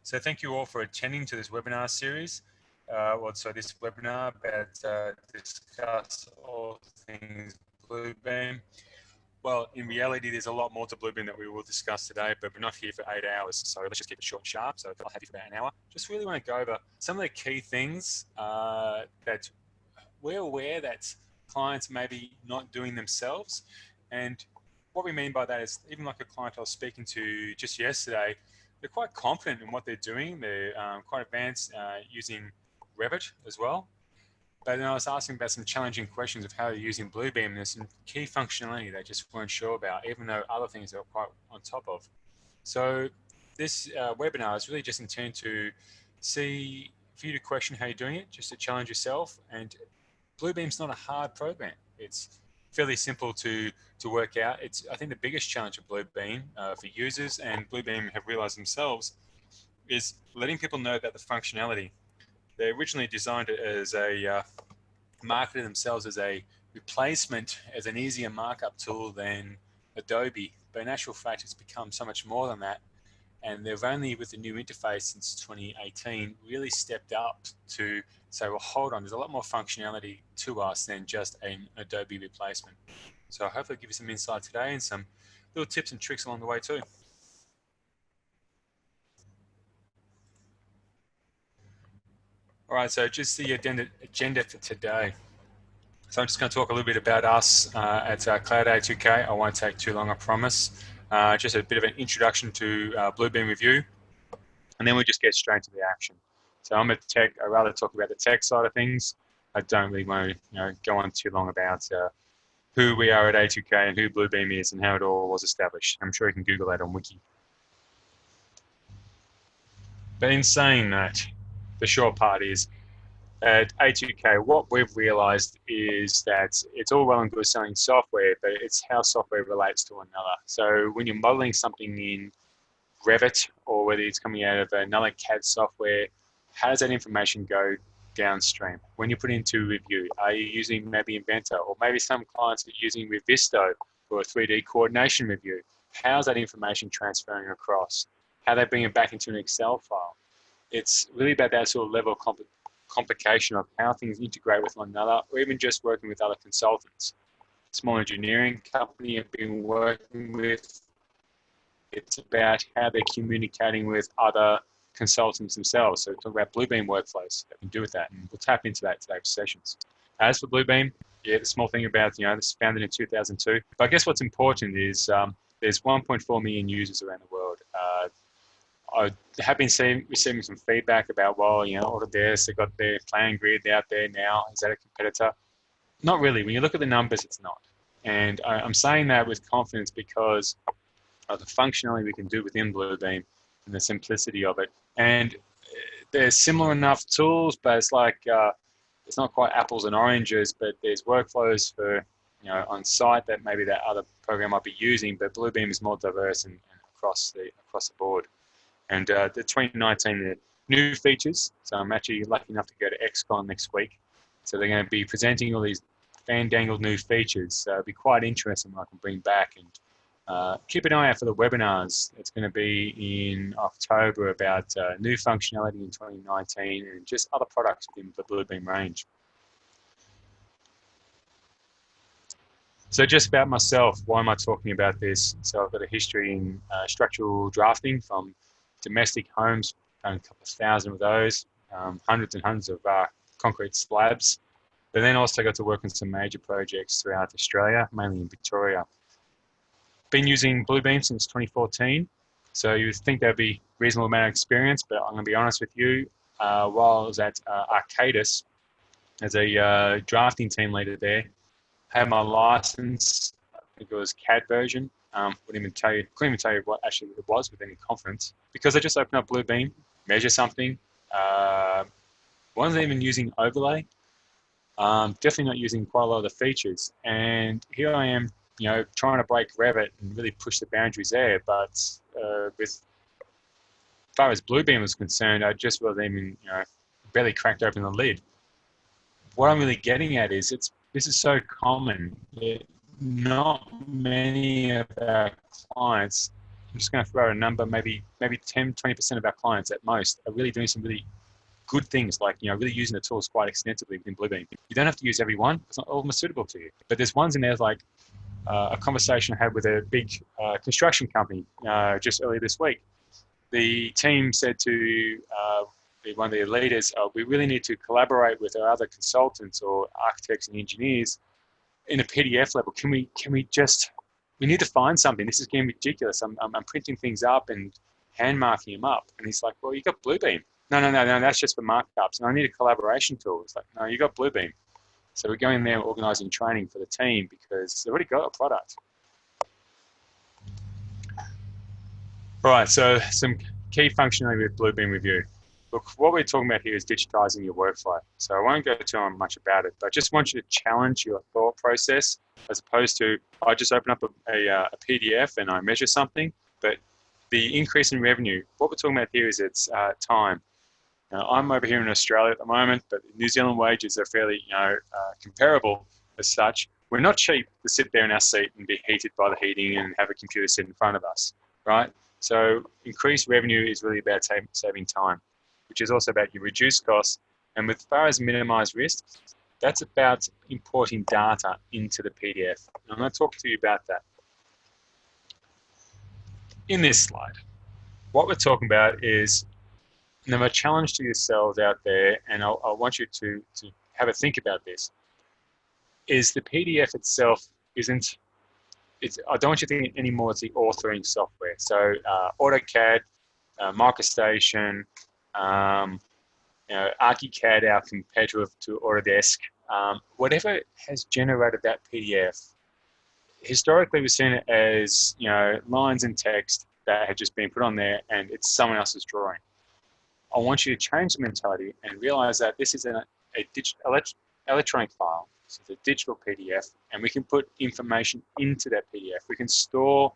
So thank you all for attending to this webinar series. This webinar about discuss all things Bluebeam. Well, in reality, there's a lot more to Bluebeam that we will discuss today, but we're not here for 8 hours, so let's just keep it short and sharp. So I'll have you for about an hour. Just really want to go over some of the key things that we're aware that clients may be not doing themselves. And what we mean by that is, even like a client I was speaking to just yesterday, they're quite confident in what they're doing. They're quite advanced using Revit as well. But then I was asking about some challenging questions of how they're using Bluebeam, and there's some key functionality they just weren't sure about, even though other things they're quite on top of. So this webinar is really just intended to see, for you to question how you're doing it, just to challenge yourself. And Bluebeam's not a hard program. It's fairly simple to work out. It's, I think, the biggest challenge of Bluebeam for users, and Bluebeam have realized themselves, is letting people know about the functionality. They originally designed it as a, marketed themselves as a replacement, as an easier markup tool than Adobe. But in actual fact, it's become so much more than that. And they've only, with the new interface since 2018, really stepped up to say, well, hold on, there's a lot more functionality to us than just an Adobe replacement. So hopefully I'll give you some insight today and some little tips and tricks along the way too. All right, so just the agenda for today. So I'm just going to talk a little bit about us at Cloud A2K. I won't take too long, I promise. Just a bit of an introduction to Bluebeam Revu, and then we'll just get straight to the action. So I'm a tech. I'd rather talk about the tech side of things. I don't really want to go on too long about who we are at A2K and who Bluebeam is and how it all was established. I'm sure you can Google that on Wiki. But in saying that, the short part is, at A2K, what we've realized is that it's all well and good selling software, but it's how software relates to another. So when you're modeling something in Revit, or whether it's coming out of another CAD software, how does that information go downstream? When you put it into Revu, are you using maybe Inventor, or maybe some clients are using Revisto for a 3D coordination review? How's that information transferring across? How they bring it back into an Excel file? It's really about that sort of level of complication of how things integrate with one another, or even just working with other consultants. Small engineering company I've been working with, it's about how they're communicating with other consultants themselves. So talk about Bluebeam workflows that can do with that, and we'll tap into that today for sessions. As for Bluebeam, yeah, the small thing about, this was founded in 2002. But I guess what's important is there's 1.4 million users around the world. I have been receiving some feedback about, well, Autodesk, they've got their plan grid out there now. Is that a competitor? Not really. When you look at the numbers, it's not. And I'm saying that with confidence because of the functionality we can do within Bluebeam and the simplicity of it. And there's similar enough tools, but it's like, it's not quite apples and oranges, but there's workflows for, on site that maybe that other program might be using, but Bluebeam is more diverse and across the board. And the 2019 the new features, so I'm actually lucky enough to go to XCon next week. So they're going to be presenting all these fandangled new features. So it'll be quite interesting what I can bring back. And keep an eye out for the webinars. It's going to be in October about new functionality in 2019 and just other products within the Bluebeam range. So just about myself, why am I talking about this? So I've got a history in structural drafting from domestic homes, done a couple of thousand of those, hundreds and hundreds of concrete slabs. But then also got to work on some major projects throughout Australia, mainly in Victoria. Been using Bluebeam since 2014, so you would think there'd be a reasonable amount of experience, but I'm going to be honest with you, while I was at Arcadis as a drafting team leader there, had my license, I think it was CAD version. Couldn't even tell you what actually it was with any confidence, because I just opened up Bluebeam, measure something. Wasn't even using overlay. Definitely not using quite a lot of the features. And here I am, trying to break Revit and really push the boundaries there. But as far as Bluebeam was concerned, I just wasn't even, barely cracked open the lid. What I'm really getting at is this is so common. Not many of our clients I'm just going to throw out a number, maybe 10, 20% of our clients at most are really doing some really good things, like really using the tools quite extensively within Bluebeam. You don't have to use every one; it's not all of them suitable to you. But there's ones in there like a conversation I had with a big construction company just earlier this week. The team said to one of their leaders, we really need to collaborate with our other consultants or architects and engineers in a PDF level. Can we just, we need to find something. This is getting ridiculous. I'm printing things up and hand marking them up. And he's like, well, you got Bluebeam. No, that's just for markups. And I need a collaboration tool. It's like, no, you got Bluebeam. So we're going there organizing training for the team because they've already got a product. All right, so some key functionality with Bluebeam Revu. Look, what we're talking about here is digitizing your workflow. So I won't go too much about it, but I just want you to challenge your thought process as opposed to, I just open up a PDF and I measure something. But the increase in revenue, what we're talking about here is it's time. Now, I'm over here in Australia at the moment, but New Zealand wages are fairly, comparable as such. We're not cheap to sit there in our seat and be heated by the heating and have a computer sit in front of us, right? So increased revenue is really about saving time, which is also about your reduced costs. And as far as minimize risk, that's about importing data into the PDF. And I'm going to talk to you about that. In this slide, what we're talking about is, now a challenge to yourselves out there, and I want you to have a think about this, is the PDF itself isn't, I don't want you to think anymore it's the authoring software. So AutoCAD, MicroStation, ArchiCAD, our competitor to Autodesk, whatever has generated that PDF, historically we've seen it as lines and text that had just been put on there and it's someone else's drawing. I want you to change the mentality and realize that this is a electronic file. So it's a digital PDF, and we can put information into that PDF. We can store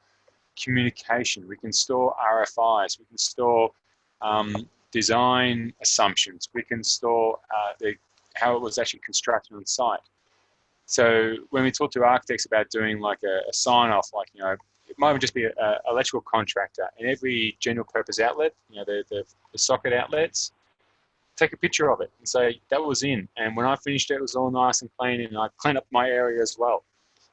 communication. We can store RFIs. We can store design assumptions. We can store how it was actually constructed on site. So when we talk to architects about doing like a sign-off, like, it might just be an electrical contractor, and every general purpose outlet, the socket outlets, take a picture of it and say, that was in. And when I finished it, it was all nice and clean, and I cleaned up my area as well.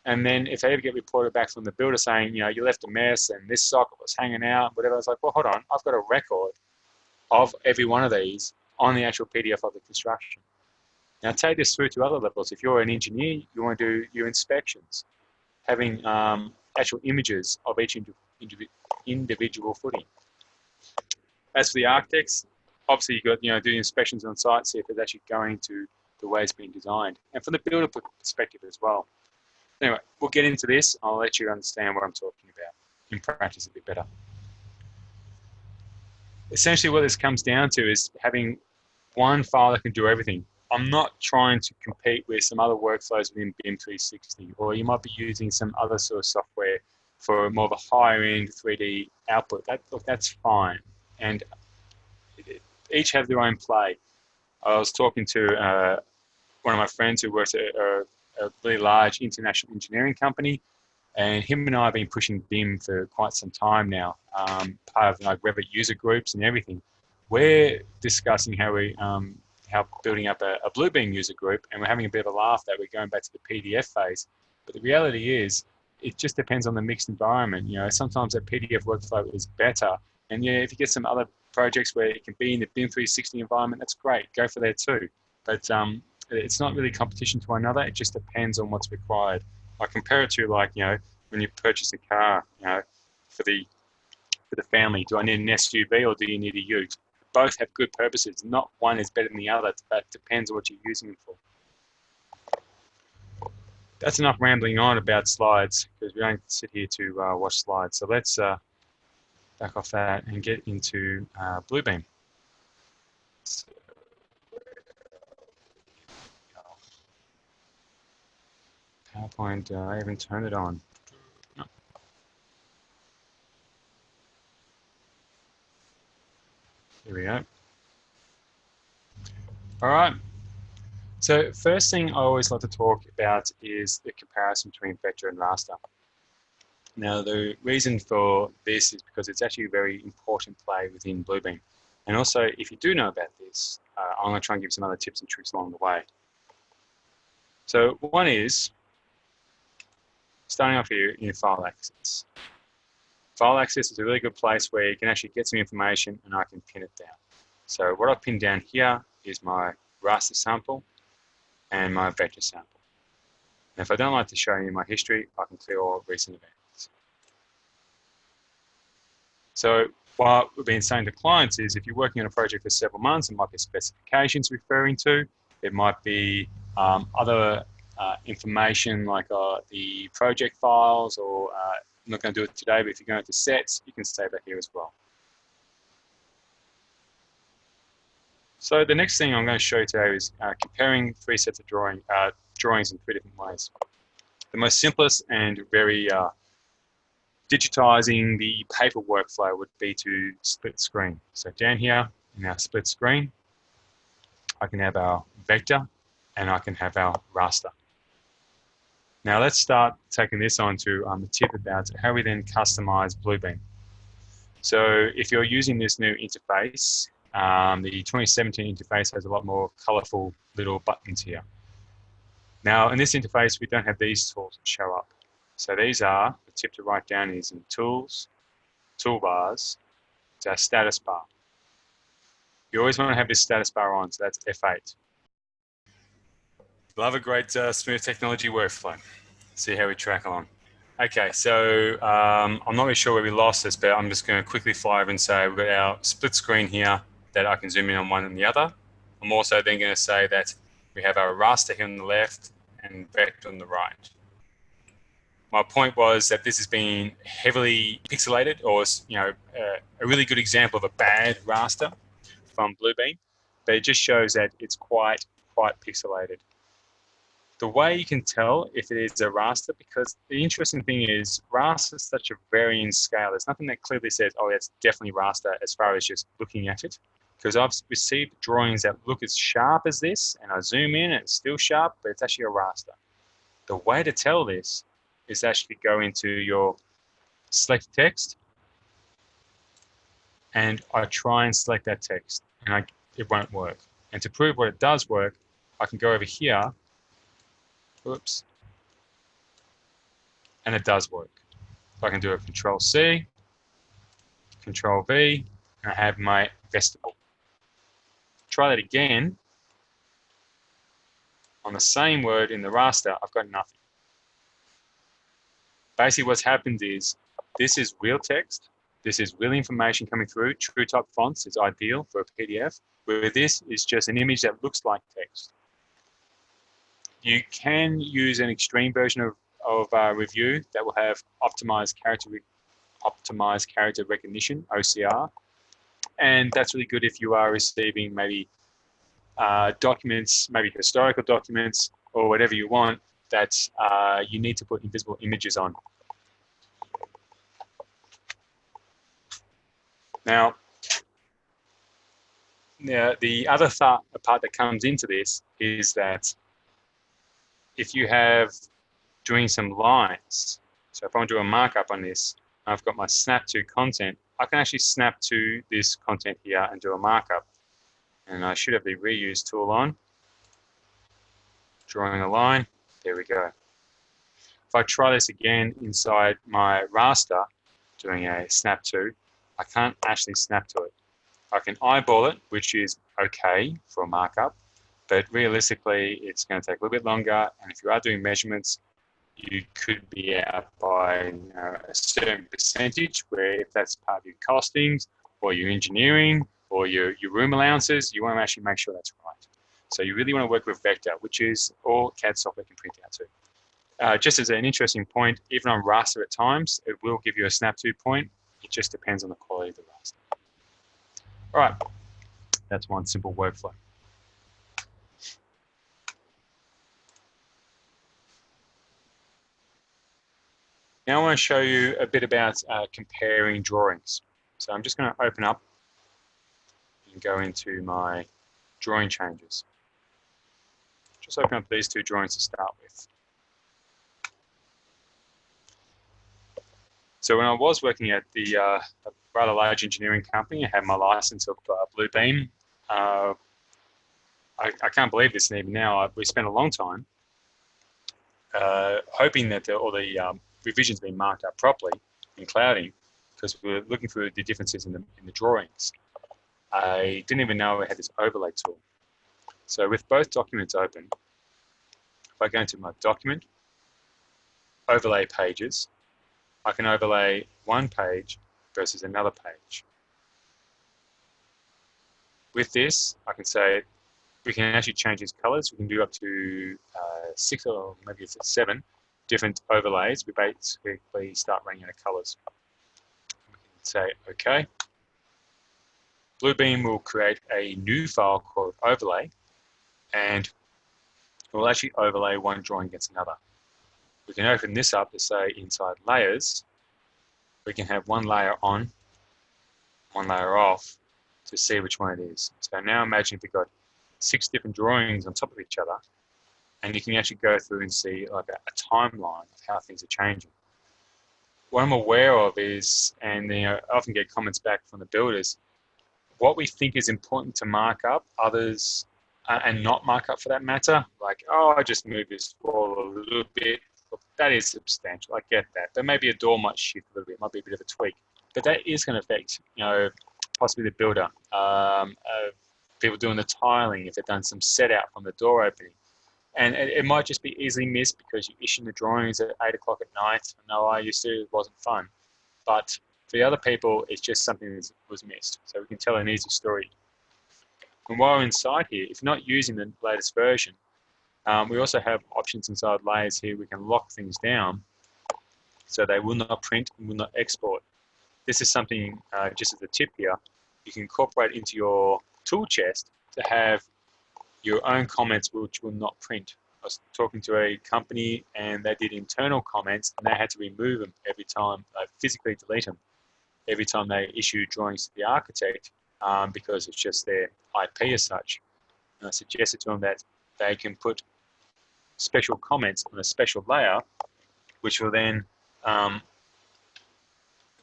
And then if they ever get reported back from the builder saying, you left a mess and this socket was hanging out, whatever, I was like, well, hold on, I've got a record of every one of these on the actual PDF of the construction. Now take this through to other levels. If you're an engineer, you want to do your inspections, having actual images of each individual footing. As for the architects, obviously you've got do inspections on site, see if it's actually going to the way it's been designed, and from the builder perspective as well. Anyway, we'll get into this. I'll let you understand what I'm talking about in practice a bit better. Essentially, what this comes down to is having one file that can do everything. I'm not trying to compete with some other workflows within BIM 360, or you might be using some other sort of software for more of a higher end 3D output. That's fine. And each have their own play. I was talking to one of my friends who works at a really large international engineering company, and him and I have been pushing BIM for quite some time now, part of Revit user groups and everything. We're discussing how we how building up a Bluebeam user group, and we're having a bit of a laugh that we're going back to the PDF phase. But the reality is, it just depends on the mixed environment. Sometimes a PDF workflow is better, and if you get some other projects where it can be in the BIM 360 environment, that's great. Go for that too. But it's not really competition to one another. It just depends on what's required. I compare it to when you purchase a car, for the family. Do I need an SUV or do you need a ute? Both have good purposes. Not one is better than the other. That depends on what you're using them for. That's enough rambling on about slides, because we don't sit here to watch slides. So let's back off that and get into Bluebeam. So, PowerPoint, I haven't turned it on. No. Here we go. All right. So first thing I always like to talk about is the comparison between vector and raster. Now, the reason for this is because it's actually a very important play within Bluebeam. And also, if you do know about this, I'm going to try and give some other tips and tricks along the way. So one is, starting off here in file access. File access is a really good place where you can actually get some information and I can pin it down. So what I've pinned down here is my raster sample and my vector sample. And if I don't like to show you my history, I can clear all recent events. So what we've been saying to clients is if you're working on a project for several months, it might be specifications referring to, it might be other information like the project files, or I'm not going to do it today, but if you're going to sets, you can save that here as well. So the next thing I'm going to show you today is comparing three sets of drawings in three different ways. The most simplest and very digitizing the paper workflow would be to split screen. So down here in our split screen, I can have our vector and I can have our raster. Now let's start taking this on to a tip about how we then customize Bluebeam. So if you're using this new interface, the 2017 interface has a lot more colorful little buttons here. Now in this interface, we don't have these tools that show up. So these are, the tip to write down is in Tools, Toolbars, it's our status bar. You always want to have this status bar on, so that's F8. Love a great smooth technology workflow. See how we track along. Okay, so I'm not really sure where we lost this, but I'm just going to quickly fly over and say we've got our split screen here that I can zoom in on one and the other. I'm also then going to say that we have our raster here on the left and vector on the right. My point was that this has been heavily pixelated, or a really good example of a bad raster from Bluebeam, but it just shows that it's quite pixelated. The way you can tell if it is a raster, because the interesting thing is raster is such a varying scale. There's nothing that clearly says, oh, that's definitely raster as far as just looking at it. Because I've received drawings that look as sharp as this, and I zoom in and it's still sharp, but it's actually a raster. The way to tell this is actually go into your select text, and I try and select that text, and it won't work. And to prove what it does work, I can go over here, oops, and it does work. So I can do a Control-C, Control-V, and I have my vestibule. Try that again. On the same word in the raster, I've got nothing. Basically what's happened is, this is real text, this is real information coming through. True type fonts is ideal for a PDF, where this is just an image that looks like text. You can use an extreme version of Revu that will have optimized character recognition, OCR, and that's really good if you are receiving maybe documents, maybe historical documents or whatever you want that you need to put invisible images on. Now, the other part that comes into this is that if you have doing some lines, so if I want to do a markup on this, I've got my snap to content, I can actually snap to this content here and do a markup. And I should have the reuse tool on. Drawing a line, there we go. If I try this again inside my raster, doing a snap to, I can't actually snap to it. I can eyeball it, which is okay for a markup, but realistically, it's going to take a little bit longer. And if you are doing measurements, you could be out by a certain percentage, where if that's part of your costings or your engineering or your room allowances, you want to actually make sure that's right. So you really want to work with vector, which is all CAD software can print out to. Just as an interesting point, even on raster at times, it will give you a snap to point. It just depends on the quality of the raster. All right, that's one simple workflow. Now I want to show you a bit about comparing drawings. So I'm just going to open up and go into my drawing changes. Just open up these two drawings to start with. So when I was working at a rather large engineering company, I had my license of Bluebeam. I can't believe this, and even now we spent a long time hoping that all the revisions being marked up properly in clouding, because we were looking for the differences in the drawings. I didn't even know I had this overlay tool. So with both documents open, if I go into my document, overlay pages, I can overlay one page versus another page. With this, I can say we can actually change these colors. We can do up to 6 or maybe it's 7 different overlays. We basically start running out of colors. We can say OK. Bluebeam will create a new file called overlay, and it will actually overlay one drawing against another. We can open this up to say inside layers. We can have one layer on, one layer off to see which one it is. So now imagine if we've got 6 different drawings on top of each other, and you can actually go through and see like a timeline of how things are changing. What I'm aware of is, and I often get comments back from the builders, what we think is important to mark up, others and not mark up for that matter, like, oh, I just move this wall a little bit. Look, that is substantial. I get that. But maybe a door might shift a little bit. It might be a bit of a tweak. But that is going to affect, possibly the builder. People doing the tiling, if they've done some set out from the door opening. And it might just be easily missed because you issue the drawings at 8 o'clock at night. I know I used to, it wasn't fun. But for the other people, it's just something that was missed. So we can tell an easy story. And while we're inside here, if you're not using the latest version, we also have options inside layers here. We can lock things down so they will not print and will not export. This is something, just as a tip here, you can incorporate into your tool chest to have your own comments which will not print. I was talking to a company and they did internal comments and they had to remove them every time, physically delete them every time they issue drawings to the architect because it's just their IP as such. And I suggested to them that they can put special comments on a special layer which will then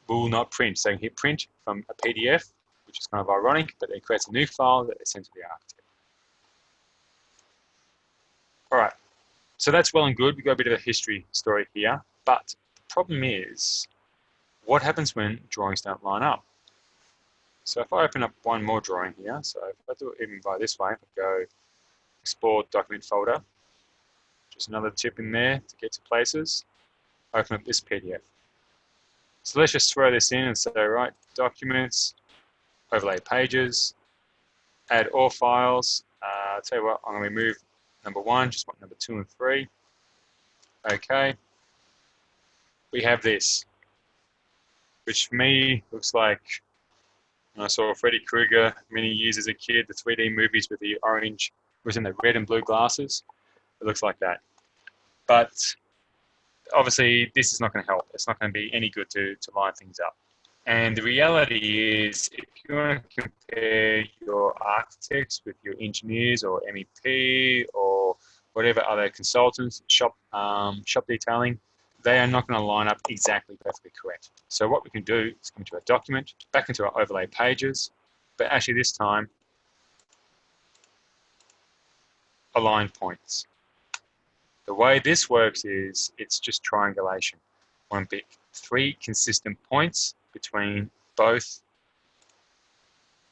will not print. So you can hit print from a PDF, which is kind of ironic, but it creates a new file that they send to the architect. All right, so that's well and good. We've got a bit of a history story here, but the problem is, what happens when drawings don't line up? So if I open up one more drawing here, so if I do it even by this way, if I go export document folder, just another tip in there to get to places, open up this PDF. So let's just throw this in and say, right, documents, overlay pages, add all files. I'll tell you what, I'm going to remove number 1, just want number 2 and 3. Okay. We have this, which for me looks like, I saw Freddy Krueger many years as a kid, the 3D movies with the orange, was in the red and blue glasses. It looks like that. But obviously this is not going to help. It's not going to be any good to line things up. And the reality is, if you want to compare your architects with your engineers or MEP or whatever other consultants, shop detailing, they are not going to line up exactly perfectly correct. So what we can do is come to our document, back into our overlay pages, but actually this time, align points. The way this works is it's just triangulation. I want to pick 3 consistent points between both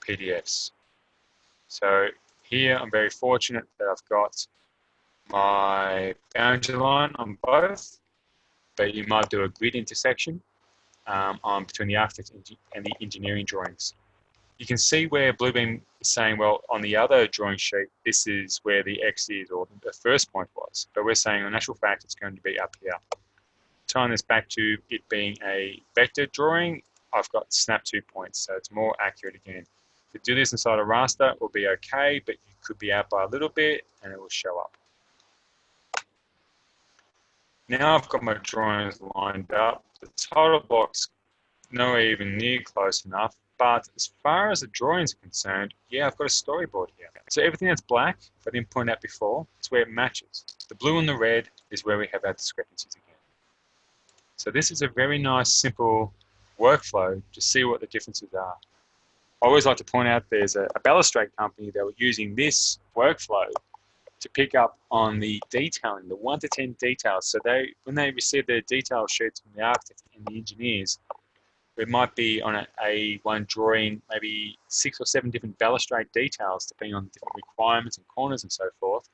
PDFs. So here I'm very fortunate that I've got my boundary line on both, but you might do a grid intersection on between the architect and the engineering drawings. You can see where Bluebeam is saying, well, on the other drawing sheet, this is where the X is, or the first point was. But we're saying, in actual fact, it's going to be up here. Tying this back to it being a vector drawing, I've got snap 2 points, so it's more accurate again. To do this inside a raster, it will be okay, but you could be out by a little bit, and it will show up. Now I've got my drawings lined up. The title box, nowhere even near close enough. But as far as the drawings are concerned, yeah, I've got a storyboard here. So everything that's black, if I didn't point out before, it's where it matches. The blue and the red is where we have our discrepancies again. So this is a very nice, simple workflow to see what the differences are. I always like to point out there's a balustrade company that were using this workflow to pick up on the detailing, the 1 to 10 details. So when they receive their detail sheets from the architects and the engineers, it might be on a one drawing, maybe 6 or 7 different balustrade details, depending on different requirements and corners and so forth.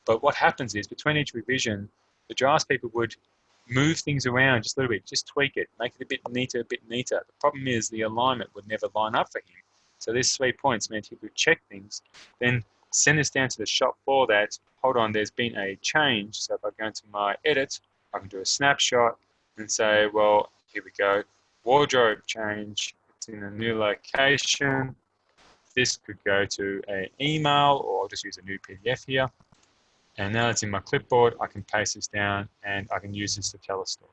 But what happens is, between each revision, the draftspeople would move things around just a little bit, just tweak it, make it a bit neater, a bit neater. The problem is the alignment would never line up for him. So these 3 points meant he would check things, then send this down to the shop floor that, hold on, there's been a change. So if I go into my edit, I can do a snapshot and say, well, here we go. Wardrobe change, it's in a new location. This could go to an email, or I'll just use a new PDF here. And now it's in my clipboard, I can paste this down and I can use this to tell a story.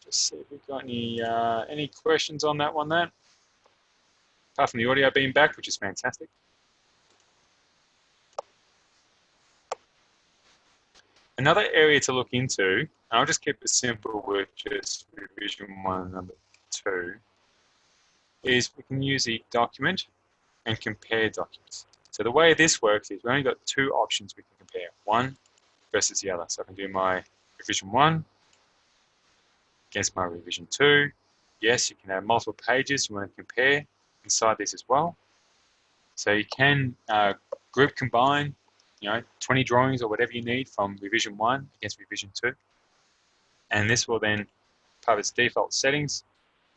Just see if we've got any questions on that one there. Apart from the audio being back, which is fantastic. Another area to look into, and I'll just keep it simple with just revision 1 and number 2, is we can use the document and compare documents. So the way this works is we only got 2 options we can compare, one versus the other. So I can do my revision 1 against my revision 2. Yes, you can have multiple pages you want to compare inside this as well. So you can group combine, 20 drawings or whatever you need from revision 1 against revision 2. And this will then, part of its default settings,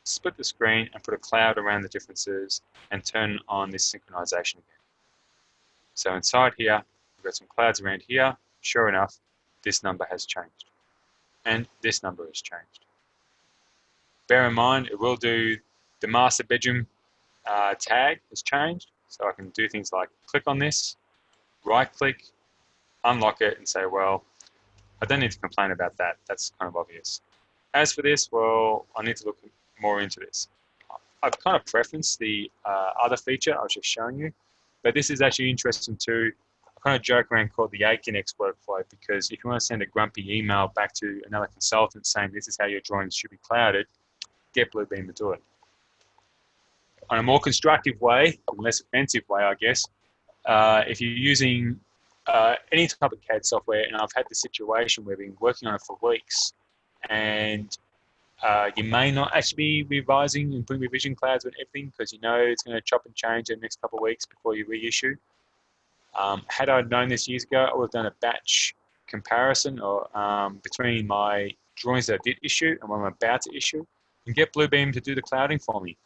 split the screen and put a cloud around the differences and turn on this synchronization again. So inside here, we've got some clouds around here. Sure enough, this number has changed. And this number has changed. Bear in mind, it will do the master bedroom tag has changed. So I can do things like click on this, right click, unlock it and say, well, I don't need to complain about that. That's kind of obvious. As for this, well, I need to look more into this. I've kind of preferenced the other feature I was just showing you, but this is actually interesting too. I kind of joke around called the Aiken-X workflow, because if you want to send a grumpy email back to another consultant saying this is how your drawings should be clouded, get Bluebeam to do it. On a more constructive way, a less offensive way, I guess, if you're using any type of CAD software, and I've had the situation where we've been working on it for weeks, and you may not actually be revising and putting revision clouds on everything because you know it's going to chop and change in the next couple of weeks before you reissue. Had I known this years ago, I would have done a batch comparison or between my drawings that I did issue and what I'm about to issue, and get Bluebeam to do the clouding for me.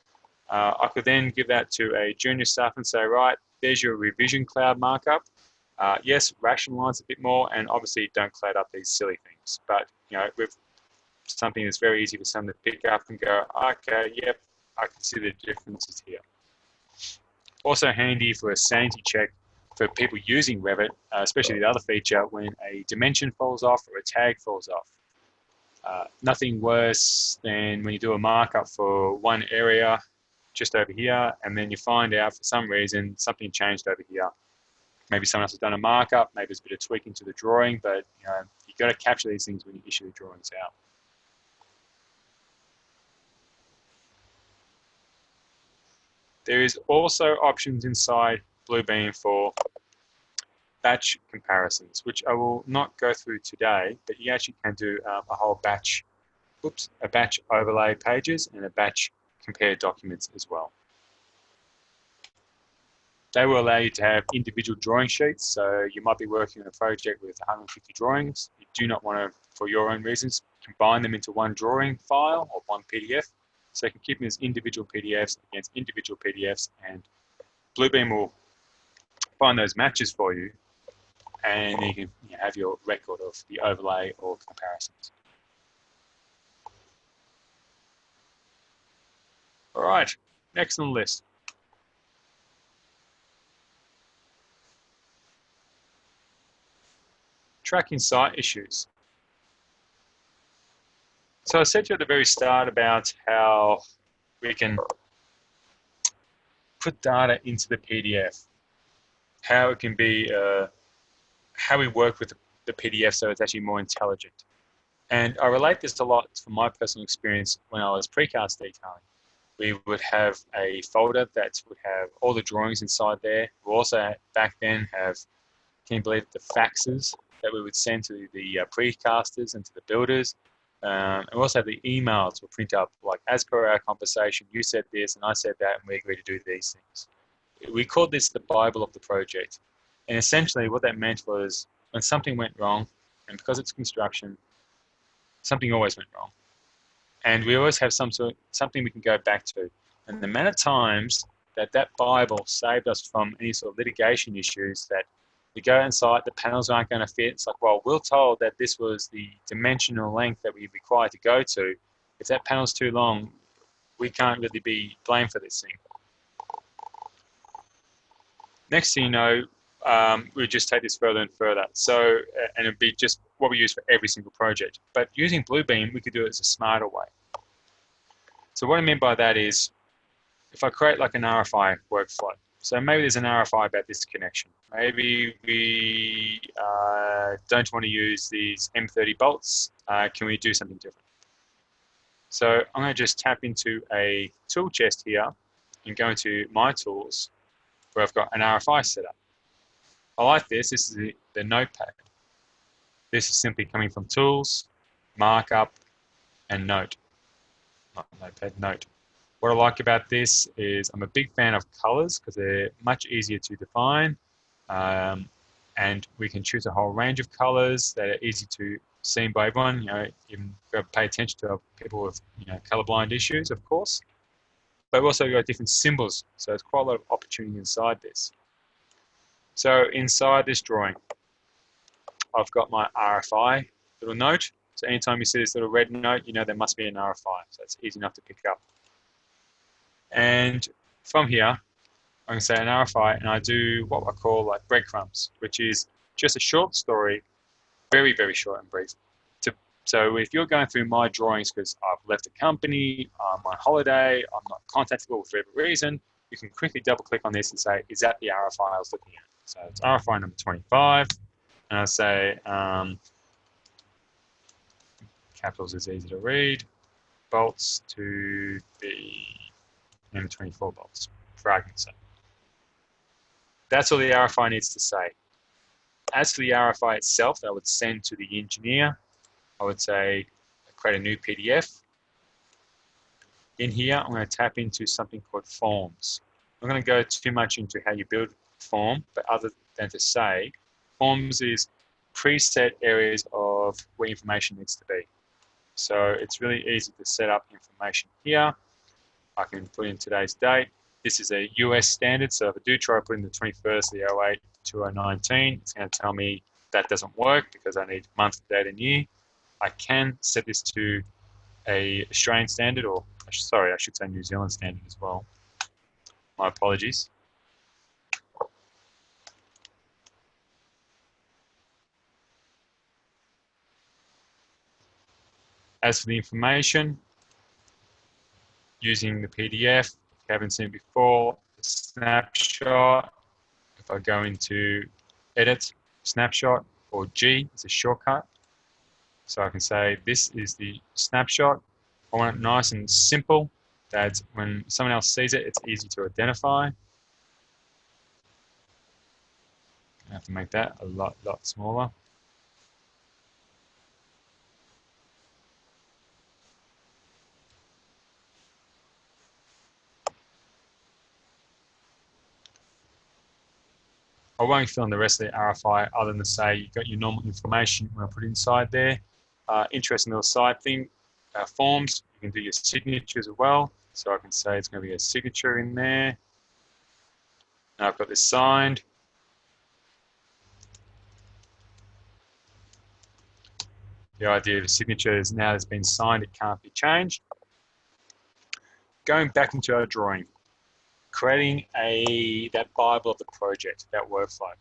I could then give that to a junior staff and say, right, there's your revision cloud markup. Yes, rationalize a bit more, and obviously don't cloud up these silly things. But with something that's very easy for someone to pick up and go, okay, yep, I can see the differences here. Also handy for a sanity check for people using Revit, especially the other feature when a dimension falls off or a tag falls off. Nothing worse than when you do a markup for one area just over here, and then you find out for some reason something changed over here. Maybe someone else has done a markup, maybe there's a bit of tweaking to the drawing, but you've got to capture these things when you issue the drawings out. There is also options inside Bluebeam for batch comparisons, which I will not go through today, but you actually can do a whole batch, a batch overlay pages and a batch compare documents as well. They will allow you to have individual drawing sheets. So you might be working on a project with 150 drawings. You do not want to, for your own reasons, combine them into one drawing file or one PDF. So you can keep them as individual PDFs against individual PDFs, and Bluebeam will find those matches for you, and you can have your record of the overlay or comparisons. All right, next on the list. Tracking site issues. So I said to you at the very start about how we can put data into the PDF. how it can be, how we work with the PDF so it's actually more intelligent. And I relate this a lot from my personal experience when I was precast detailing. We would have a folder that would have all the drawings inside there. We also back then have, can you believe, the faxes that we would send to the precasters and to the builders. And we also have the emails we'll print up, like, as per our conversation, you said this and I said that, and we agreed to do these things. We called this the Bible of the project. And essentially what that meant was when something went wrong, and because it's construction, something always went wrong. And we always have something we can go back to. And the amount of times that Bible saved us from any sort of litigation issues, that we go inside, the panels aren't going to fit. It's like, well, we're told that this was the dimensional length that we required to go to. If that panel's too long, we can't really be blamed for this thing. Next thing you know, we just take this further and further. So, and it'd be just what we use for every single project. But using Bluebeam, we could do it as a smarter way. So what I mean by that is, if I create like an RFI workflow, so maybe there's an RFI about this connection. Maybe we don't want to use these M30 bolts. Can we do something different? So I'm going to just tap into a tool chest here and go into my tools where I've got an RFI set up. I like this. This is the notepad. This is simply coming from tools, markup, and note. Not notepad, note. What I like about this is I'm a big fan of colors because they're much easier to define, and we can choose a whole range of colors that are easy to see by everyone. You know, even pay attention to people with colorblind issues, of course. But we've also got different symbols, so there's quite a lot of opportunity inside this. So inside this drawing, I've got my RFI little note. So anytime you see this little red note, you know there must be an RFI. So it's easy enough to pick up. And from here, I can say an RFI, and I do what I call like breadcrumbs, which is just a short story, very, very short and brief. So if you're going through my drawings because I've left a company, I'm on holiday, I'm not contactable for whatever reason, you can quickly double click on this and say, is that the RFI I was looking at? So it's RFI number 25, and I say, capitals is easy to read, bolts to the M24 bolts, for argument's sake. That's all the RFI needs to say. As for the RFI itself that I would send to the engineer, I would say create a new PDF. In here, I'm going to tap into something called forms. I'm going to go too much into how you build a form, but other than to say, forms is preset areas of where information needs to be. So it's really easy to set up information here. I can put in today's date. This is a US standard, so if I do try to put in the 21st of the 08 2019, it's going to tell me that doesn't work because I need month, date, and year. I can set this to a Australian standard, or sorry, I should say New Zealand standard as well. My apologies. As for the information, using the PDF, if you haven't seen it before, the snapshot, if I go into edit, snapshot, or G is a shortcut. So I can say this is the snapshot. I want it nice and simple, that when someone else sees it, it's easy to identify. I have to make that a lot smaller. I won't fill in the rest of the RFI other than to say you've got your normal information when I put inside there. Interesting little side thing, forms, you can do your signatures as well. So I can say it's going to be a signature in there. Now I've got this signed. The idea of a signature is now it's been signed, it can't be changed. Going back into our drawing, creating that Bible of the project, that workflow.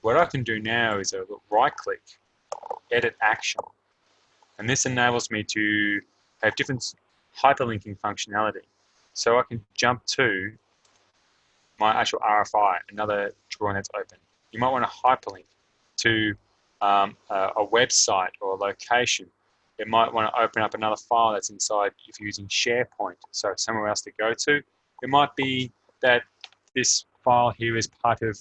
What I can do now is a right-click, edit action. And this enables me to have different hyperlinking functionality. So I can jump to my actual RFI, another drawing that's open. You might want to hyperlink to a website or a location. It might want to open up another file that's inside if you're using SharePoint, so somewhere else to go to. It might be that this file here is part of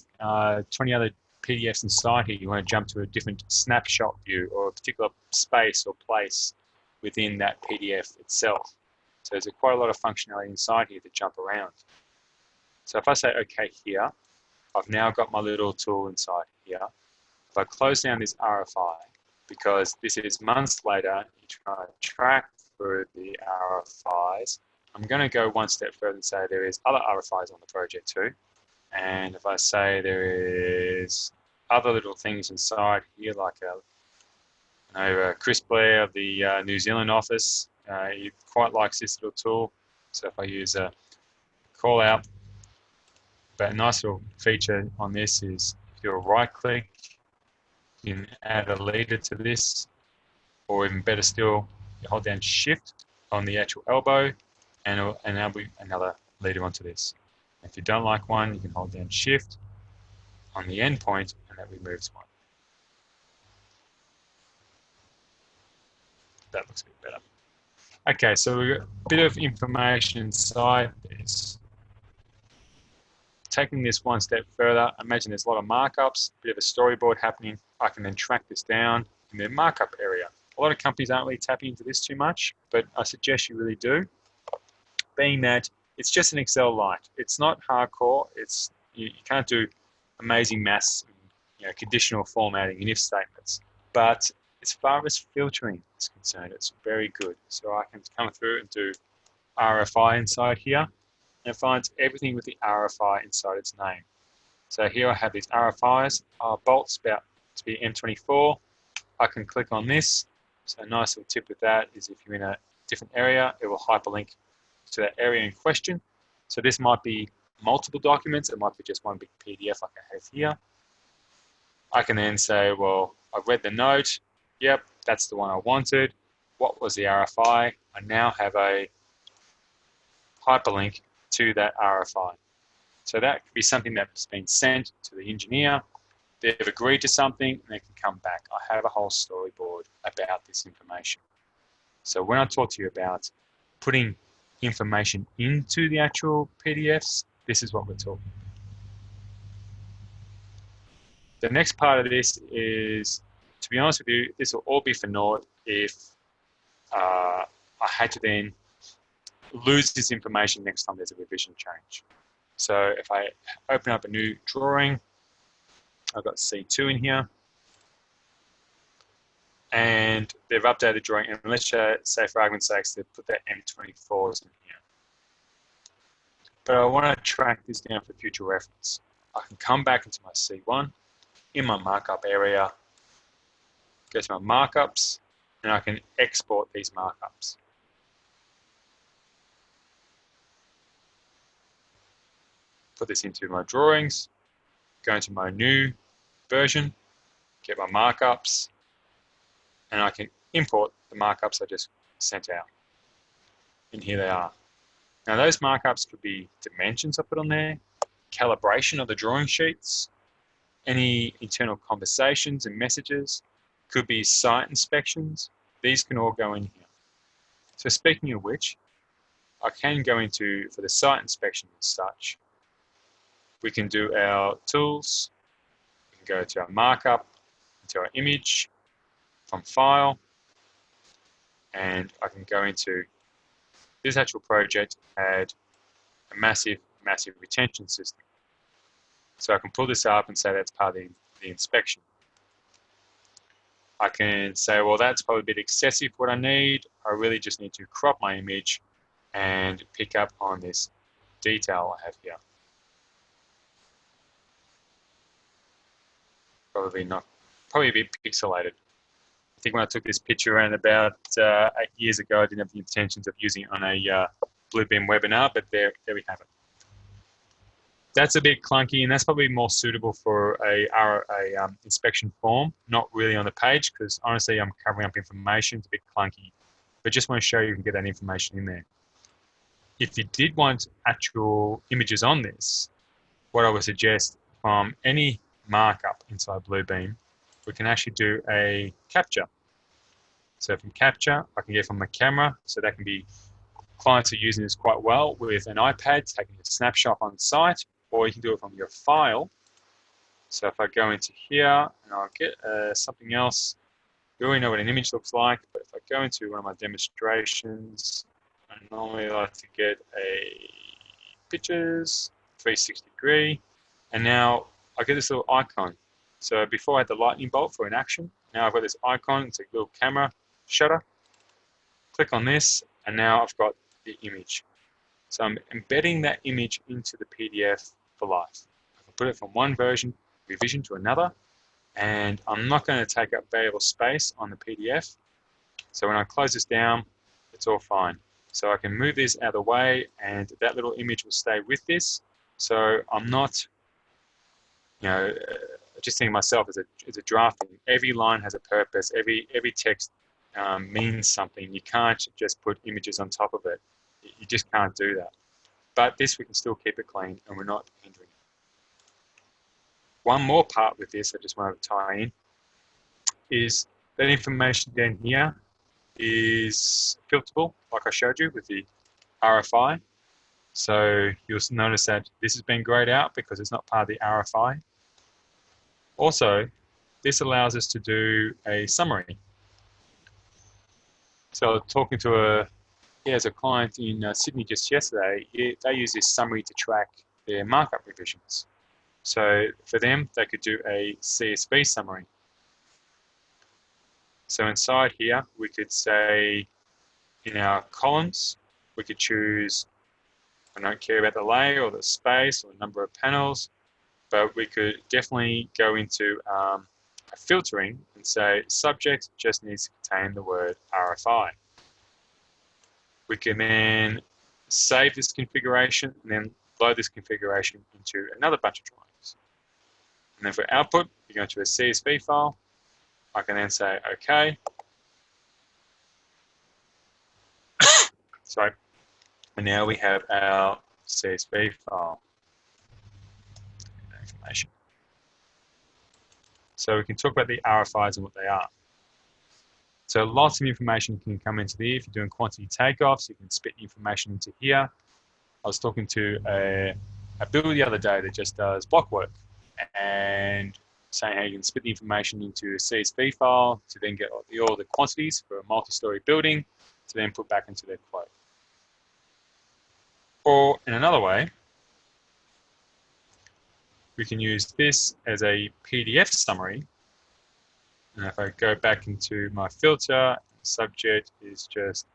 20 other PDFs inside here. You want to jump to a different snapshot view or a particular space or place within that PDF itself. So there's quite a lot of functionality inside here to jump around. So if I say OK here, I've now got my little tool inside here. If I close down this RFI, because this is months later, you try to track through the RFIs, I'm going to go one step further and say there is other RFIs on the project too. And if I say there is other little things inside here, like Chris Blair of the New Zealand office, he quite likes this little tool. So if I use a call out, but a nice little feature on this is if you right click, you can add a leader to this, or even better still, you hold down Shift on the actual elbow and it'll enable another leader onto this. If you don't like one, you can hold down Shift on the end point and that removes one. That looks a bit better. Okay, so we've got a bit of information inside this. Taking this one step further, imagine there's a lot of markups, a bit of a storyboard happening. I can then track this down in the markup area. A lot of companies aren't really tapping into this too much, but I suggest you really do, being that it's just an Excel light. It's not hardcore. It's you can't do amazing maths, conditional formatting and if statements. But as far as filtering is concerned, it's very good. So I can come through and do RFI inside here, and it finds everything with the RFI inside its name. So here I have these RFIs. Bolt's about to be M24. I can click on this. So a nice little tip with that is if you're in a different area, it will hyperlink to that area in question. So this might be multiple documents. It might be just one big PDF like I have here. I can then say, well, I've read the note. Yep, that's the one I wanted. What was the RFI? I now have a hyperlink to that RFI. So that could be something that's been sent to the engineer. They've agreed to something and they can come back. I have a whole storyboard about this information. So when I talk to you about putting information into the actual PDFs, this is what we're talking about. The next part of this is, to be honest with you, this will all be for naught if I had to then lose this information next time there's a revision change. So if I open up a new drawing, I've got C2 in here, and they've updated the drawing, and let's say for argument's sake, they've put that M24s in here. But I want to track this down for future reference. I can come back into my C1, in my markup area, go to my markups, and I can export these markups. Put this into my drawings, go into my new version, get my markups, and I can import the markups I just sent out. And here they are. Now those markups could be dimensions I put on there, calibration of the drawing sheets, any internal conversations and messages, could be site inspections. These can all go in here. So speaking of which, I can go into, for the site inspection and such, we can do our tools, we can go to our markup, into our image, from file, and I can go into this actual project, had a massive retention system. So I can pull this up and say that's part of the inspection. I can say, well, that's probably a bit excessive what I need. I really just need to crop my image and pick up on this detail I have here. Probably a bit pixelated. I think when I took this picture around about 8 years ago, I didn't have the intentions of using it on a Bluebeam webinar, but there we have it. That's a bit clunky, and that's probably more suitable for a inspection form, not really on the page, because honestly, I'm covering up information. It's a bit clunky, but just want to show you can get that information in there. If you did want actual images on this, what I would suggest from any markup inside Bluebeam, we can actually do a capture. So from capture, I can get from my camera, so that can be, clients are using this quite well with an iPad, taking a snapshot on site, or you can do it from your file. So if I go into here, and I'll get something else, you already know what an image looks like, but if I go into one of my demonstrations, I normally like to get a pictures, 360 degree, and now I get this little icon. So before I had the lightning bolt for an action, now I've got this icon, it's a little camera shutter. Click on this, and now I've got the image. So I'm embedding that image into the PDF for life. I can put it from one revision to another, and I'm not going to take up valuable space on the PDF. So when I close this down, it's all fine. So I can move this out of the way, and that little image will stay with this. So I'm not, just thinking myself as a drafting. Every line has a purpose. Every text means something. You can't just put images on top of it. You just can't do that. But this, we can still keep it clean, and we're not hindering it. One more part with this I just wanted to tie in is that information down here is filterable, like I showed you with the RFI. So you'll notice that this has been grayed out because it's not part of the RFI. Also, this allows us to do a summary. So talking to a client in Sydney just yesterday, they use this summary to track their markup revisions. So for them, they could do a CSV summary. So inside here, we could say in our columns, we could choose, I don't care about the layer or the space or the number of panels, but we could definitely go into a filtering and say subject just needs to contain the word RFI. We can then save this configuration and then load this configuration into another bunch of drawings. And then for output, we go to a CSV file. I can then say OK. Sorry. And now we have our CSV file information. So we can talk about the RFIs and what they are. So lots of information can come into here. If you're doing quantity takeoffs, you can spit information into here. I was talking to a builder the other day that just does block work and saying how you can spit the information into a CSV file to then get all the quantities for a multi-story building to then put back into their quote. Or in another way, we can use this as a PDF summary. And if I go back into my filter, the subject is just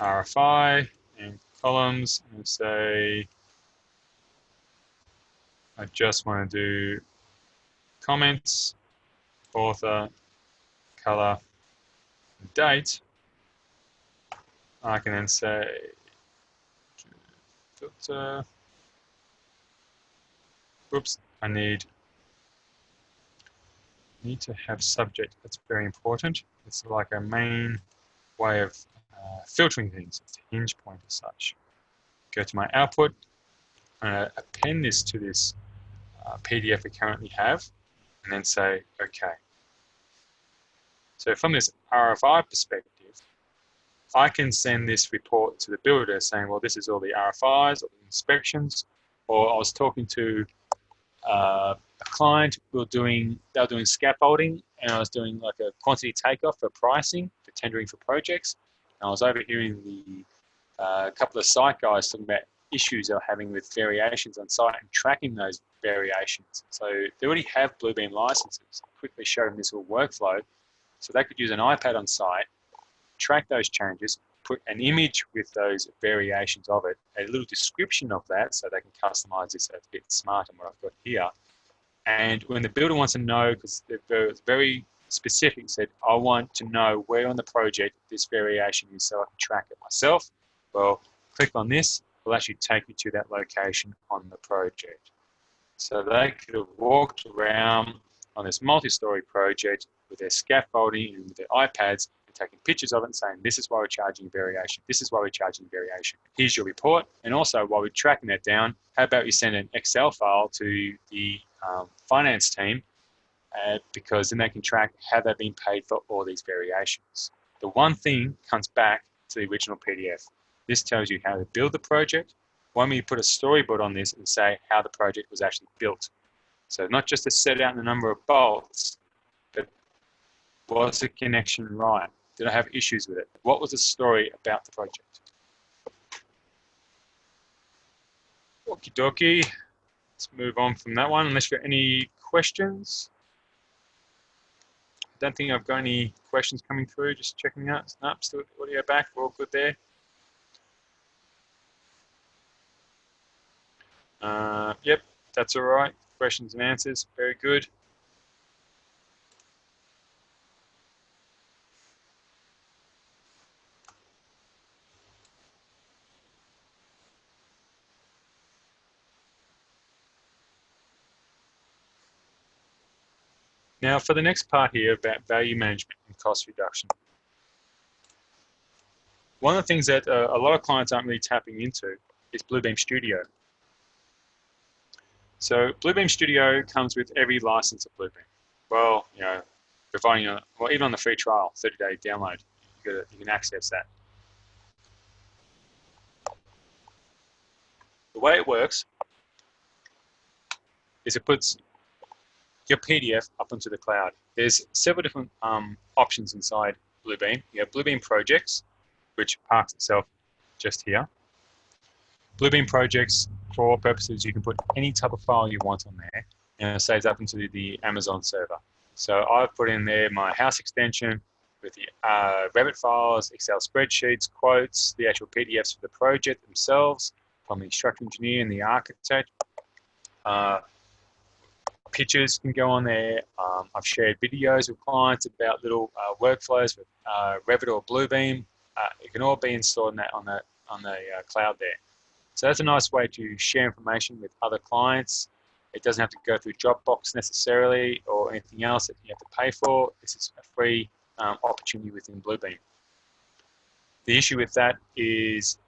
RFI and columns, and say I just want to do comments, author, color, and date. I can then say filter. Oops, I need to have subject. That's very important. It's like a main way of filtering things. It's a hinge point as such. Go to my output. I'm going to append this to this PDF we currently have, and then say OK. So from this RFI perspective, I can send this report to the builder saying, well, this is all the RFIs or the inspections. Or I was talking to a client, they were doing scaffolding, and I was doing like a quantity takeoff for pricing, for tendering for projects. And I was overhearing the couple of site guys talking about issues they're having with variations on site and tracking those variations. So they already have Bluebeam licenses. I quickly showed them this little workflow. So they could use an iPad on site, track those changes, put an image with those variations of it, a little description of that so they can customize this so it's a bit smarter than what I've got here. And when the builder wants to know, because they're very specific, said, I want to know where on the project this variation is so I can track it myself. Well, click on this, it'll actually take you to that location on the project. So they could have walked around on this multi-story project with their scaffolding and with their iPads We're taking pictures of it and saying, this is why we're charging variation. This is why we're charging variation. Here's your report. And also, while we're tracking that down, how about you send an Excel file to the finance team, because then they can track how they've been paid for all these variations. The one thing comes back to the original PDF. This tells you how to build the project. Why don't you put a storyboard on this and say how the project was actually built? So not just to set out the number of bolts, but was the connection right? Did I have issues with it? What was the story about the project? Okie dokie. Let's move on from that one, unless you've got any questions. I don't think I've got any questions coming through. Just checking out. Nope, still audio back. We're all good there. Yep, that's all right. Questions and answers. Very good. Now, for the next part here about value management and cost reduction. One of the things that a lot of clients aren't really tapping into is Bluebeam Studio. So Bluebeam Studio comes with every license of Bluebeam. Well, you know, providing well, even on the free trial, 30-day download, you can access that. The way it works is it puts your PDF up onto the cloud. There's several different options inside Bluebeam. You have Bluebeam Projects, which parks itself just here. Bluebeam Projects, for all purposes, you can put any type of file you want on there, and it saves up into the Amazon server. So I've put in there my house extension with the Revit files, Excel spreadsheets, quotes, the actual PDFs for the project themselves, from the structural engineer and the architect. Pictures can go on there. I've shared videos with clients about little workflows with Revit or Bluebeam. It can all be installed on the cloud there. So that's a nice way to share information with other clients. It doesn't have to go through Dropbox necessarily or anything else that you have to pay for. This is a free opportunity within Bluebeam. The issue with that is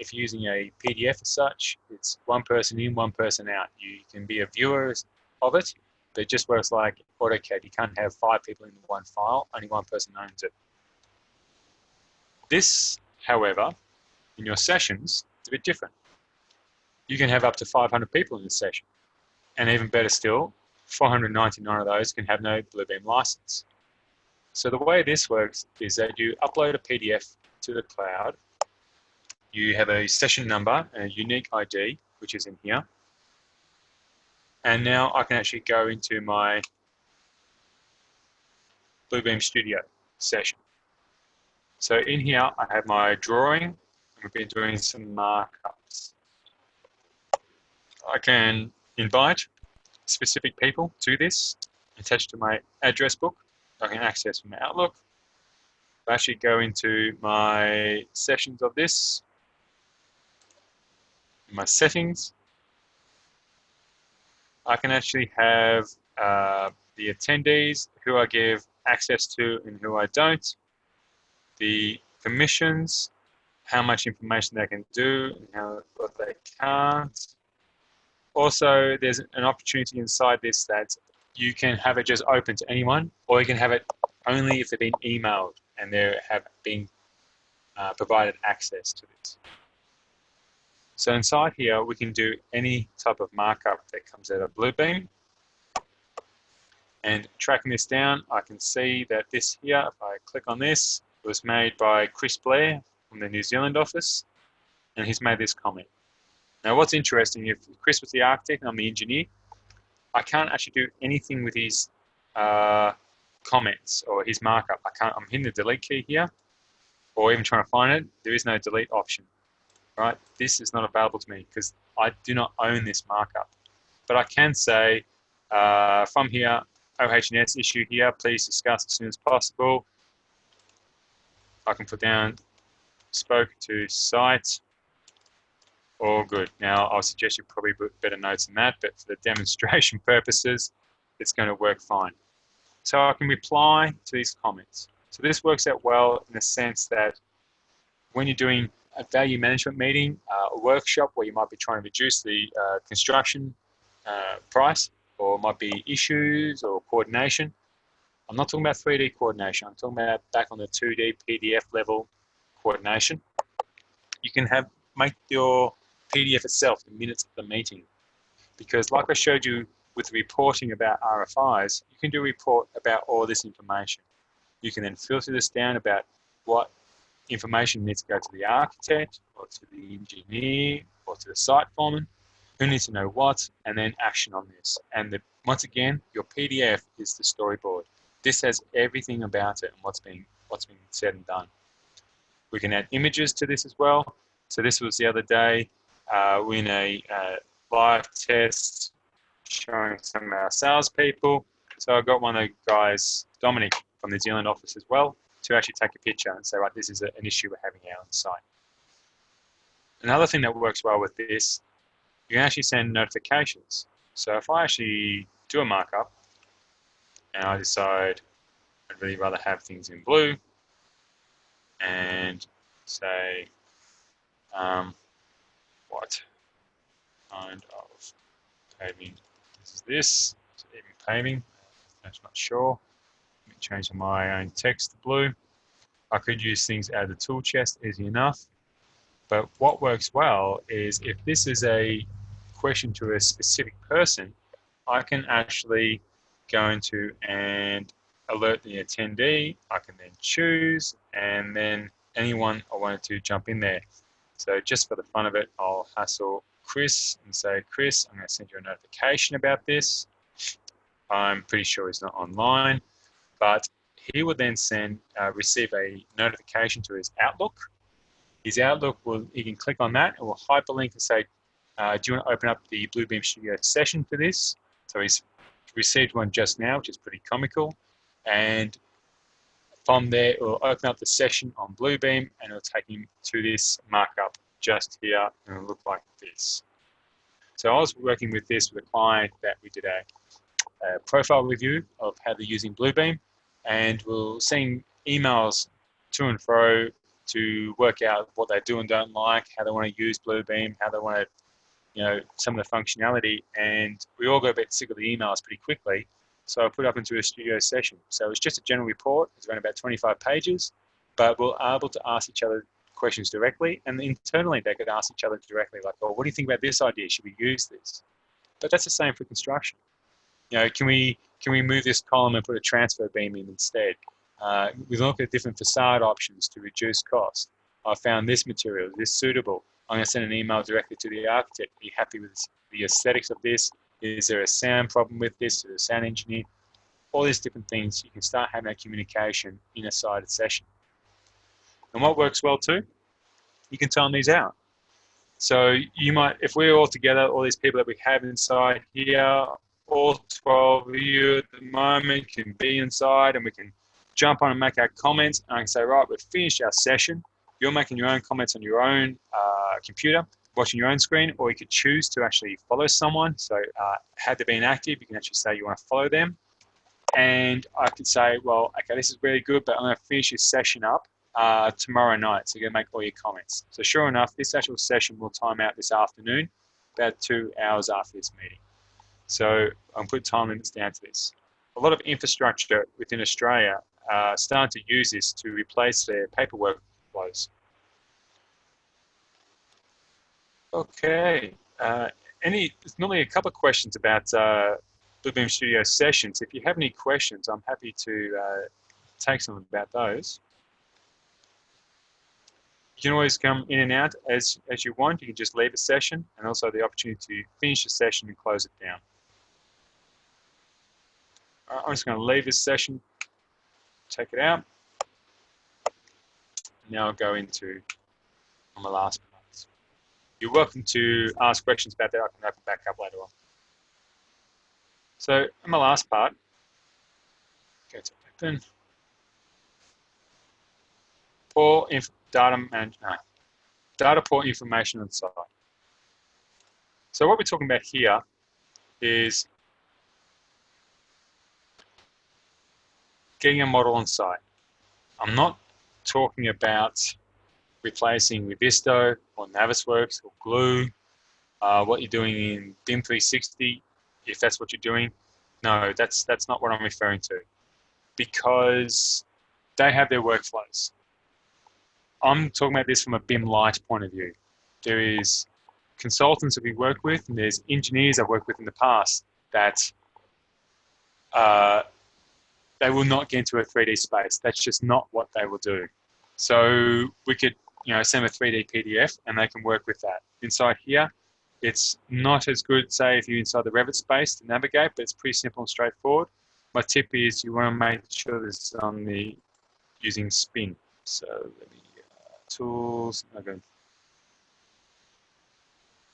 if you're using a PDF as such, it's one person in, one person out. You can be a viewer of it, but it just works like AutoCAD. You can't have 5 people in one file, only one person owns it. This, however, in your sessions, it's a bit different. You can have up to 500 people in the session. And even better still, 499 of those can have no Bluebeam license. So the way this works is that you upload a PDF to the cloud. You have a session number and a unique ID, which is in here. And now I can actually go into my Bluebeam Studio session. So in here, I have my drawing, and we've been doing some markups. I can invite specific people to this, attached to my address book. I can access from Outlook. I actually go into my sessions of this, my settings. I can actually have the attendees, who I give access to and who I don't, the permissions, how much information they can do and what they can't. Also, there's an opportunity inside this that you can have it just open to anyone, or you can have it only if they've been emailed and they have been provided access to this. So inside here, we can do any type of markup that comes out of Bluebeam. And tracking this down, I can see that this here, if I click on this, was made by Chris Blair from the New Zealand office, and he's made this comment. Now, what's interesting, if Chris was the architect and I'm the engineer, I can't actually do anything with his comments or his markup. I'm hitting the delete key here, or even trying to find it. There is no delete option, right? This is not available to me because I do not own this markup. But I can say from here, OH&S issue here, please discuss as soon as possible. I can put down spoke to site. All good. Now, I'll suggest you probably put better notes than that, but for the demonstration purposes, it's going to work fine. So I can reply to these comments. So this works out well in the sense that when you're doing a value management meeting, a workshop where you might be trying to reduce the construction price, or might be issues or coordination. I'm not talking about 3D coordination. I'm talking about back on the 2D PDF level coordination. You can make your PDF itself the minutes of the meeting, because like I showed you with reporting about RFIs, you can do a report about all this information. You can then filter this down about what information needs to go to the architect, or to the engineer, or to the site foreman, who needs to know what, and then action on this. And once again, your PDF is the storyboard. This has everything about it and what's being said and done. We can add images to this as well. So this was the other day, we're in a live test showing some of our salespeople. So I got one of the guys, Dominic, from the New Zealand office as well, to actually take a picture and say, right, this is an issue we're having out on site. Another thing that works well with this, you can actually send notifications. So if I actually do a markup and I decide I'd really rather have things in blue, and say what kind of paving is this? Is it even paving? I'm not sure. Let me change my own text to blue. I could use things out of the Toolchest, easy enough. But what works well is if this is a question to a specific person, I can actually go into and alert the attendee. I can then choose, and then anyone I wanted to jump in there. So just for the fun of it, I'll hassle Chris and say, Chris, I'm going to send you a notification about this. I'm pretty sure he's not online, but he will then receive a notification to his Outlook. His Outlook he can click on that. It will hyperlink and say, do you want to open up the Bluebeam Studio session for this? So he's received one just now, which is pretty comical. And from there, it will open up the session on Bluebeam, and it'll take him to this markup just here, and it'll look like this. So I was working with this with a client that we did a profile review of how they're using Bluebeam, and we're seeing emails to and fro to work out what they do and don't like, how they want to use Bluebeam, how they want to, some of the functionality, and we all got a bit sick of the emails pretty quickly. So I put it up into a studio session. So it was just a general report. It's around about 25 pages, but we're able to ask each other questions directly, and internally they could ask each other directly, like, "Oh, what do you think about this idea? Should we use this?" But that's the same for construction. Can we move this column and put a transfer beam in instead? We look at different facade options to reduce cost. I found this material. Is this suitable? I'm going to send an email directly to the architect. Are you happy with the aesthetics of this? Is there a sound problem with this? Is there a sound engineer? All these different things. You can start having that communication in a sided session. And what works well too, you can time these out. So you might, if we're all together, all these people that we have inside here, all 12 of you at the moment can be inside, and we can jump on and make our comments. And I can say, right, we've finished our session. You're making your own comments on your own computer, watching your own screen, or you could choose to actually follow someone. So had they been active, you can actually say you want to follow them. And I could say, well, okay, this is really good, but I'm going to finish this session up tomorrow night. So you're going to make all your comments. So sure enough, this actual session will time out this afternoon, about 2 hours after this meeting. So I'm putting time limits down to this. A lot of infrastructure within Australia are starting to use this to replace their paperwork flows. Okay, there's normally a couple of questions about Bluebeam Studio sessions. If you have any questions, I'm happy to take some about those. You can always come in and out as you want. You can just leave a session, and also the opportunity to finish the session and close it down. I'm just going to leave this session, take it out. Now I'll go into my last part. You're welcome to ask questions about that. I can open back up later on. So in my last part, go to open. Data poor information on site. So what we're talking about here is getting a model on site. I'm not talking about replacing Vivisto or Navisworks or Glue, what you're doing in BIM 360, if that's what you're doing. No, that's not what I'm referring to, because they have their workflows. I'm talking about this from a BIM Lite point of view. There is consultants that we work with, and there's engineers I've worked with in the past that they will not get into a 3D space. That's just not what they will do. So we could, send a 3D PDF and they can work with that. Inside here, it's not as good, say, if you're inside the Revit space to navigate, but it's pretty simple and straightforward. My tip is you want to make sure this is on the using spin. So let me tools. Okay.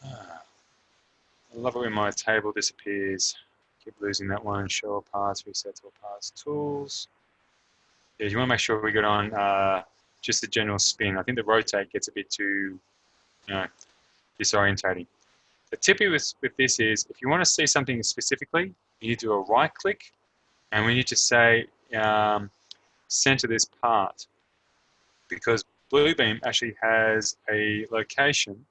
I love it when my table disappears. Keep losing that one. Show all parts, reset all parts, tools. Yeah, you want to make sure we get on just the general spin. I think the rotate gets a bit too, disorientating. The tip with this is, if you want to see something specifically, you need to do a right click, and we need to say center this part, because Bluebeam actually has a location.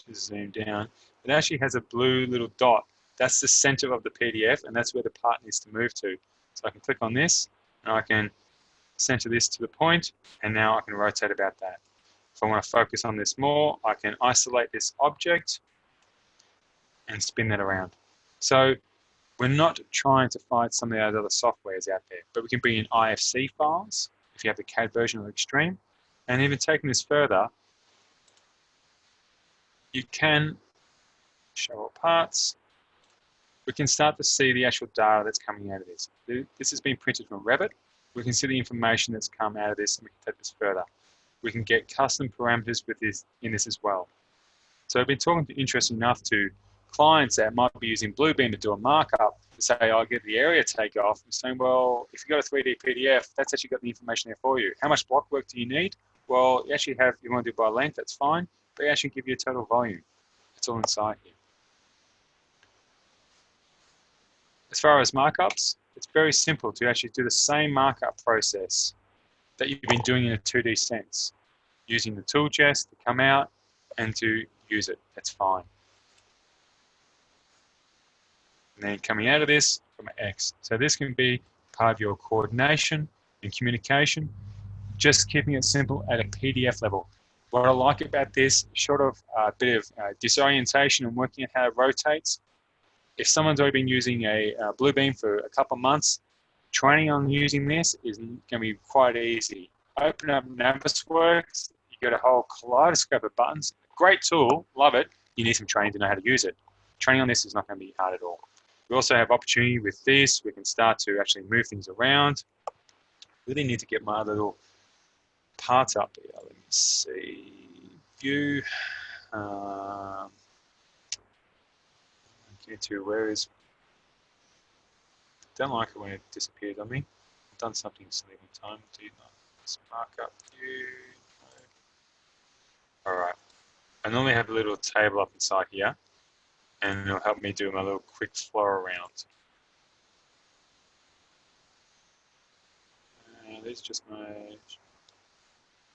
Just zoom down. It actually has a blue little dot. That's the center of the PDF, and that's where the part needs to move to. So I can click on this, and I can center this to the point, and now I can rotate about that. If I want to focus on this more, I can isolate this object and spin that around. So we're not trying to find some of those other softwares out there, but we can bring in IFC files if you have the CAD version of Extreme. And even taking this further, you can show all parts. We can start to see the actual data that's coming out of this. This has been printed from Revit. We can see the information that's come out of this, and we can take this further. We can get custom parameters with this in this as well. So I've been talking to interesting enough to clients that might be using Bluebeam to do a markup to say, I'll get the area take off. I'm saying, well, if you've got a 3D PDF, that's actually got the information there for you. How much block work do you need? Well, you actually have, you want to do by length, that's fine, but they actually give you a total volume. It's all inside here. As far as markups, it's very simple to actually do the same markup process that you've been doing in a 2D sense, using the Toolchest to come out and to use it. That's fine. And then coming out of this from X. So this can be part of your coordination and communication, just keeping it simple at a PDF level. What I like about this, short of a bit of disorientation and working out how it rotates, if someone's already been using a Bluebeam for a couple of months, training on using this is going to be quite easy. Open up Navisworks, you got a whole kaleidoscope of buttons. Great tool, love it. You need some training to know how to use it. Training on this is not going to be hard at all. We also have opportunity with this. We can start to actually move things around. Really need to get my little parts up here. Let me see. View. Get to where is. Don't like it when it disappeared on me. I've done something silly one time. Do not. Markup view. No. All right. I normally have a little table up inside here, and it'll help me do my little quick flow around. There's just my,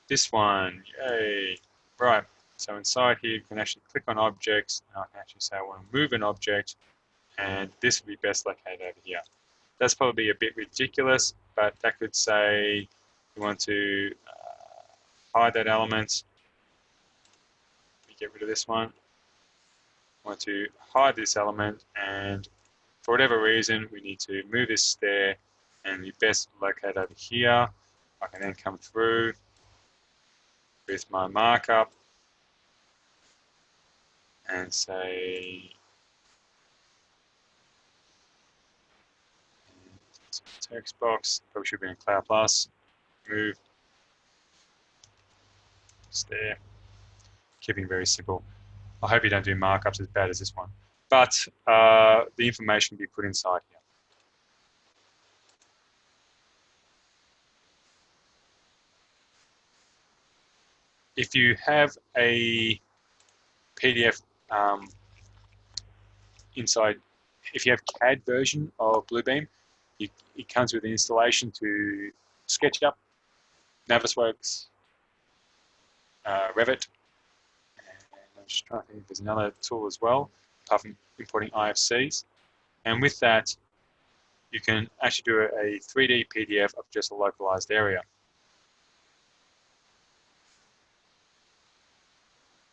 this one, yay. Right, so inside here you can actually click on objects, and I can actually say I want to move an object, and this would be best located over here. That's probably a bit ridiculous, but that could say you want to hide that element. Let me get rid of this one. I want to hide this element, and for whatever reason we need to move this stair, and the best located over here. I can then come through with my markup and say text box, probably should be in Cloud Plus, move, stair, keeping very simple. I hope you don't do markups as bad as this one, but the information can be put inside here. If you have a PDF inside, if you have CAD version of Bluebeam, it comes with an installation to SketchUp, Navisworks, Revit, and I'm just trying to think if there's another tool as well, apart from importing IFCs. And with that, you can actually do a 3D PDF of just a localized area.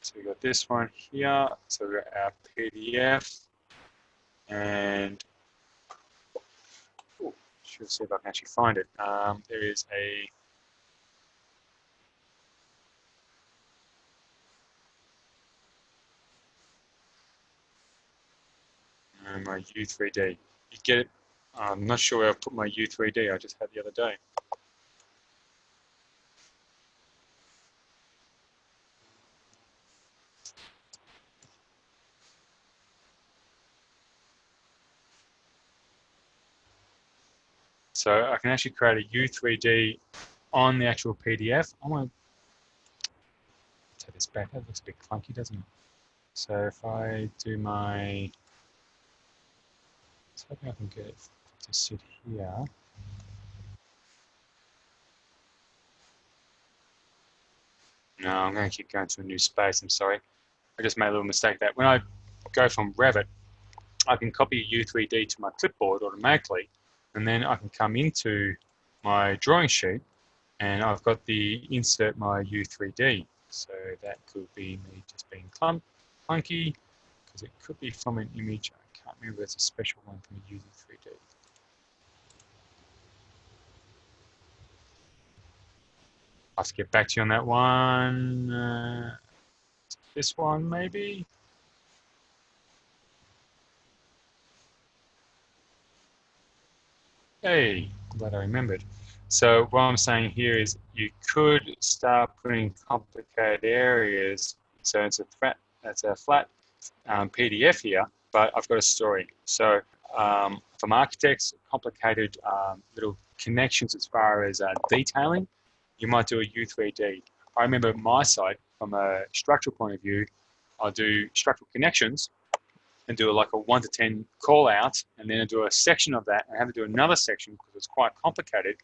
So we've got this one here, so we've got our PDF, and should see if I can actually find it. There is my U3D. You get it. I'm not sure where I put my U3D. I just had the other day. So I can actually create a U3D on the actual PDF. I want to take this back. That looks a bit clunky, doesn't it? So if I do my, let's hope I can get it to sit here. No, I'm going to keep going to a new space. I'm sorry. I just made a little mistake that when I go from Revit, I can copy a U3D to my clipboard automatically, and then I can come into my drawing sheet and I've got the insert my U3D. So that could be me just being clunky, because it could be from an image. I can't remember if there's a special one from a U3D. I'll have to get back to you on that one. This one maybe. Hey, I'm glad I remembered. So what I'm saying here is you could start putting complicated areas. So it's a flat PDF here, but I've got a story. So from architects, complicated little connections as far as detailing, you might do a U3D. I remember my side, from a structural point of view, I'll do structural connections and do like a 1 to 10 call out, and then I do a section of that, and I have to do another section because it's quite complicated.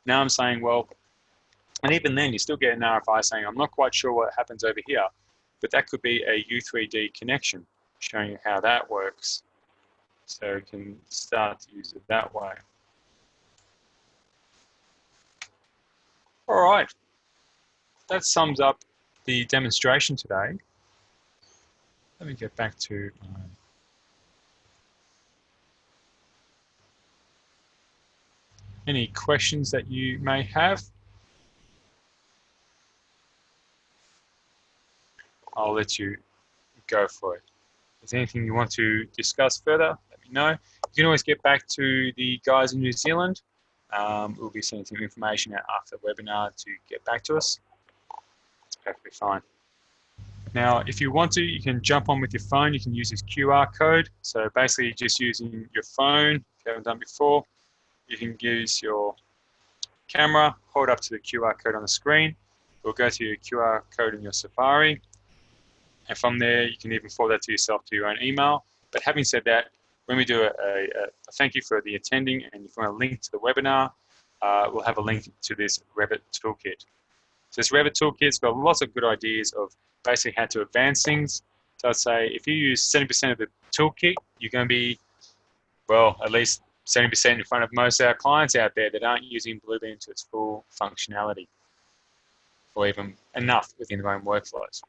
Now I'm saying, well, and even then you still get an RFI saying, I'm not quite sure what happens over here, but that could be a U3D connection, showing you how that works. So you can start to use it that way. All right, that sums up the demonstration today. Let me get back to my any questions that you may have. I'll let you go for it. If there's anything you want to discuss further, let me know. You can always get back to the guys in New Zealand. We'll be sending some information out after the webinar to get back to us. It's perfectly fine. Now, if you want to, you can jump on with your phone. You can use this QR code. So basically just using your phone, if you haven't done before, you can use your camera, hold up to the QR code on the screen. We'll go to your QR code in your Safari. And from there, you can even forward that to yourself to your own email. But having said that, when we do a thank you for the attending, and if you want a link to the webinar, we'll have a link to this Revit toolkit. So this Revit toolkit's got lots of good ideas of basically how to advance things. So I'd say if you use 70% of the toolkit, you're going to be, well, at least 70% in front of most of our clients out there that aren't using Bluebeam to its full functionality, or even enough within their own workflows.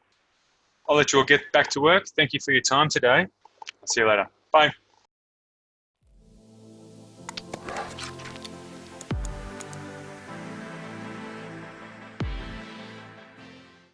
I'll let you all get back to work. Thank you for your time today. I'll see you later. Bye.